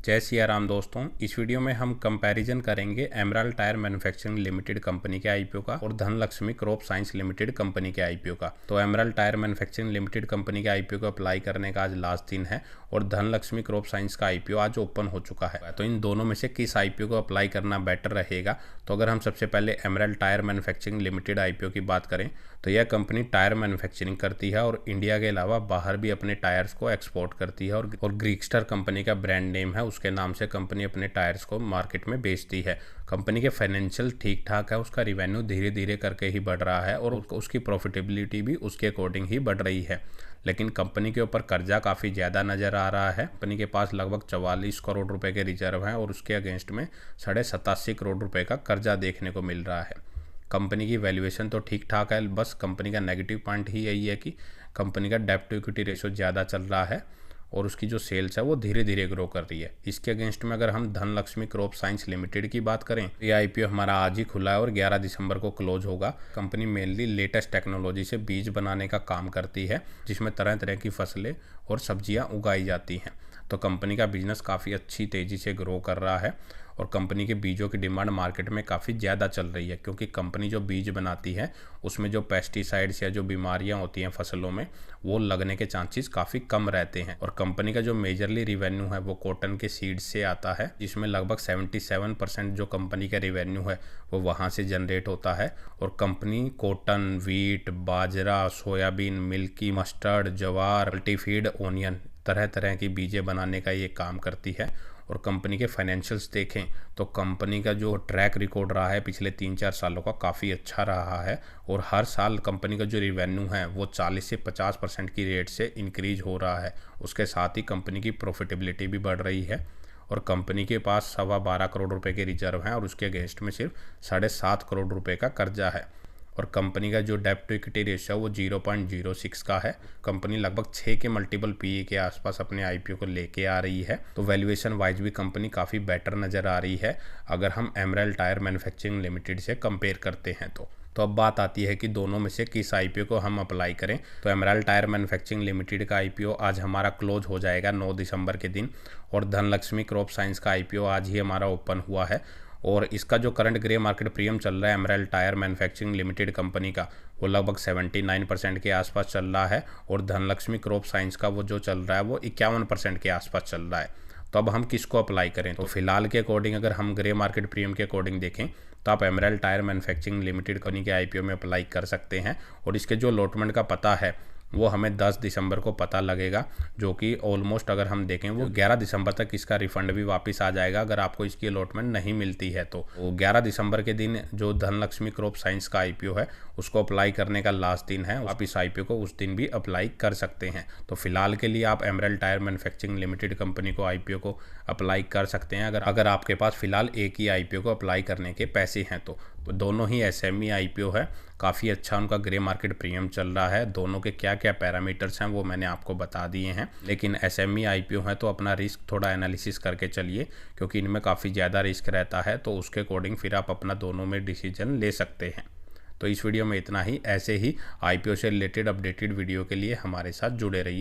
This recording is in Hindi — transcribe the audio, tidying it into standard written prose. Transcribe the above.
जय सिया राम दोस्तों। इस वीडियो में हम कंपैरिजन करेंगे emerald tyre manufacturing limited company के आईपीओ का और Dhanlaxmi crop science limited company के आईपीओ का। तो emerald tyre manufacturing limited company के आईपीओ को अप्लाई करने का आज लास्ट दिन है और धनलक्ष्मी क्रॉप साइंस का आईपीओ आज ओपन हो चुका है। तो इन दोनों में से किस आईपीओ को अप्लाई करना बेटर रहेगा? तो अगर हम सबसे पहले emerald tyre manufacturing limited IPO की बात करें तो यह कंपनी टायर मैन्युफैक्चरिंग करती है और इंडिया के अलावा बाहर भी अपने टायर्स को एक्सपोर्ट करती है और ग्रीक्स्टर कंपनी का ब्रांड नेम है, उसके नाम से कंपनी अपने टायर्स को मार्केट में बेचती है। कंपनी के फाइनेंशियल ठीक ठाक है, उसका रिवेन्यू धीरे धीरे करके ही बढ़ रहा है और उसकी प्रॉफिटेबिलिटी भी उसके अकॉर्डिंग ही बढ़ रही है। लेकिन कंपनी के ऊपर कर्जा काफ़ी ज़्यादा नज़र आ रहा है। कंपनी के पास लगभग 44 करोड़ रुपए के रिजर्व हैं और उसके अगेंस्ट में 87.5 करोड़ रुपए का कर्जा देखने को मिल रहा है। कंपनी की वैल्यूएशन तो ठीक ठाक है, बस कंपनी का नेगेटिव पॉइंट ही यही है कि कंपनी का डेब्ट टू इक्विटी रेशो ज़्यादा चल रहा है और उसकी जो सेल्स है वो धीरे धीरे ग्रो कर रही है। इसके अगेंस्ट में अगर हम धनलक्ष्मी क्रॉप साइंस लिमिटेड की बात करें तो ये आईपीओ हमारा आज ही खुला है और 11 दिसंबर को क्लोज होगा। कंपनी मेनली लेटेस्ट टेक्नोलॉजी से बीज बनाने का काम करती है जिसमें तरह तरह की फसलें और सब्जियां उगाई जाती हैं। तो कंपनी का बिजनेस काफ़ी अच्छी तेज़ी से ग्रो कर रहा है और कंपनी के बीजों की डिमांड मार्केट में काफ़ी ज़्यादा चल रही है क्योंकि कंपनी जो बीज बनाती है उसमें जो पेस्टिसाइड्स या जो बीमारियां होती हैं फसलों में वो लगने के चांसेस काफ़ी कम रहते हैं। और कंपनी का जो मेजरली रिवेन्यू है वो कॉटन के सीड्स से आता है जिसमें लगभग 77% जो कंपनी का रिवेन्यू है वो वहाँ से जनरेट होता है। और कंपनी कॉटन, वीट, बाजरा, सोयाबीन, मिल्की मस्टर्ड, ज्वार, मल्टीफीड, ओनियन तरह तरह की बीजें बनाने का ये काम करती है। और कंपनी के फाइनेंशियल्स देखें तो कंपनी का जो ट्रैक रिकॉर्ड रहा है पिछले 3-4 सालों का काफ़ी अच्छा रहा है और हर साल कंपनी का जो रिवेन्यू है वो 40 से 50% की रेट से इंक्रीज हो रहा है। उसके साथ ही कंपनी की प्रॉफिटेबिलिटी भी बढ़ रही है और कंपनी के पास 12.25 करोड़ रुपए के रिजर्व हैं और उसके अगेंस्ट में सिर्फ 7.5 करोड़ रुपए का कर्जा है। और कंपनी का जो डेब्ट टू इक्विटी रेशियो है वो 0.06 का है। कंपनी लगभग 6 के मल्टीपल पीई के आसपास अपने आईपीओ को लेके आ रही है। तो वैल्यूएशन वाइज भी कंपनी काफ़ी बेटर नज़र आ रही है अगर हम एमराल्ड टायर मैन्युफैक्चरिंग लिमिटेड से कंपेयर करते हैं तो अब बात आती है कि दोनों में से किस आईपीओ को हम अप्लाई करें। तो एमराल्ड टायर मैन्युफैक्चरिंग लिमिटेड का आईपीओ आज हमारा क्लोज हो जाएगा 9 दिसंबर के दिन और धनलक्ष्मी क्रॉप साइंस का आईपीओ आज ही हमारा ओपन हुआ है और इसका जो करंट ग्रे मार्केट प्रीमियम चल रहा है emerald tyre manufacturing limited company का वो लगभग 79% के आसपास चल रहा है और धनलक्ष्मी क्रॉप साइंस का वो जो चल रहा है वो 51% के आसपास चल रहा है। तो अब हम किसको अप्लाई करें? तो फिलहाल के अकॉर्डिंग अगर हम ग्रे मार्केट प्रीमियम के अकॉर्डिंग देखें तो आप emerald tyre manufacturing limited company के आईपीओ में अप्लाई कर सकते हैं और इसके जो अलॉटमेंट का पता है वो हमें 10 दिसंबर को पता लगेगा, जो कि ऑलमोस्ट अगर हम देखें वो 11 दिसंबर तक इसका रिफंड भी वापस आ जाएगा अगर आपको इसकी अलॉटमेंट नहीं मिलती है। तो 11 दिसंबर के दिन जो धनलक्ष्मी क्रॉप साइंस का आईपीओ है उसको अप्लाई करने का लास्ट दिन है। आप इस आईपीओ को उस दिन भी अप्लाई कर सकते हैं। तो फिलहाल के लिए आप emerald tyre manufacturing limited company को आईपीओ को अप्लाई कर सकते हैं अगर आपके पास फिलहाल एक ही आईपीओ को अप्लाई करने के पैसे हैं तो दोनों ही एसएमई आईपीओ है, काफ़ी अच्छा उनका ग्रे मार्केट प्रीमियम चल रहा है। दोनों के क्या क्या पैरामीटर्स हैं वो मैंने आपको बता दिए हैं, लेकिन एसएमई आईपीओ है तो अपना रिस्क थोड़ा एनालिसिस करके चलिए क्योंकि इनमें काफ़ी ज़्यादा रिस्क रहता है। तो उसके अकॉर्डिंग फिर आप अपना दोनों में डिसीजन ले सकते हैं। तो इस वीडियो में इतना ही। ऐसे ही आईपीओ से रिलेटेड अपडेटेड वीडियो के लिए हमारे साथ जुड़े रहिए।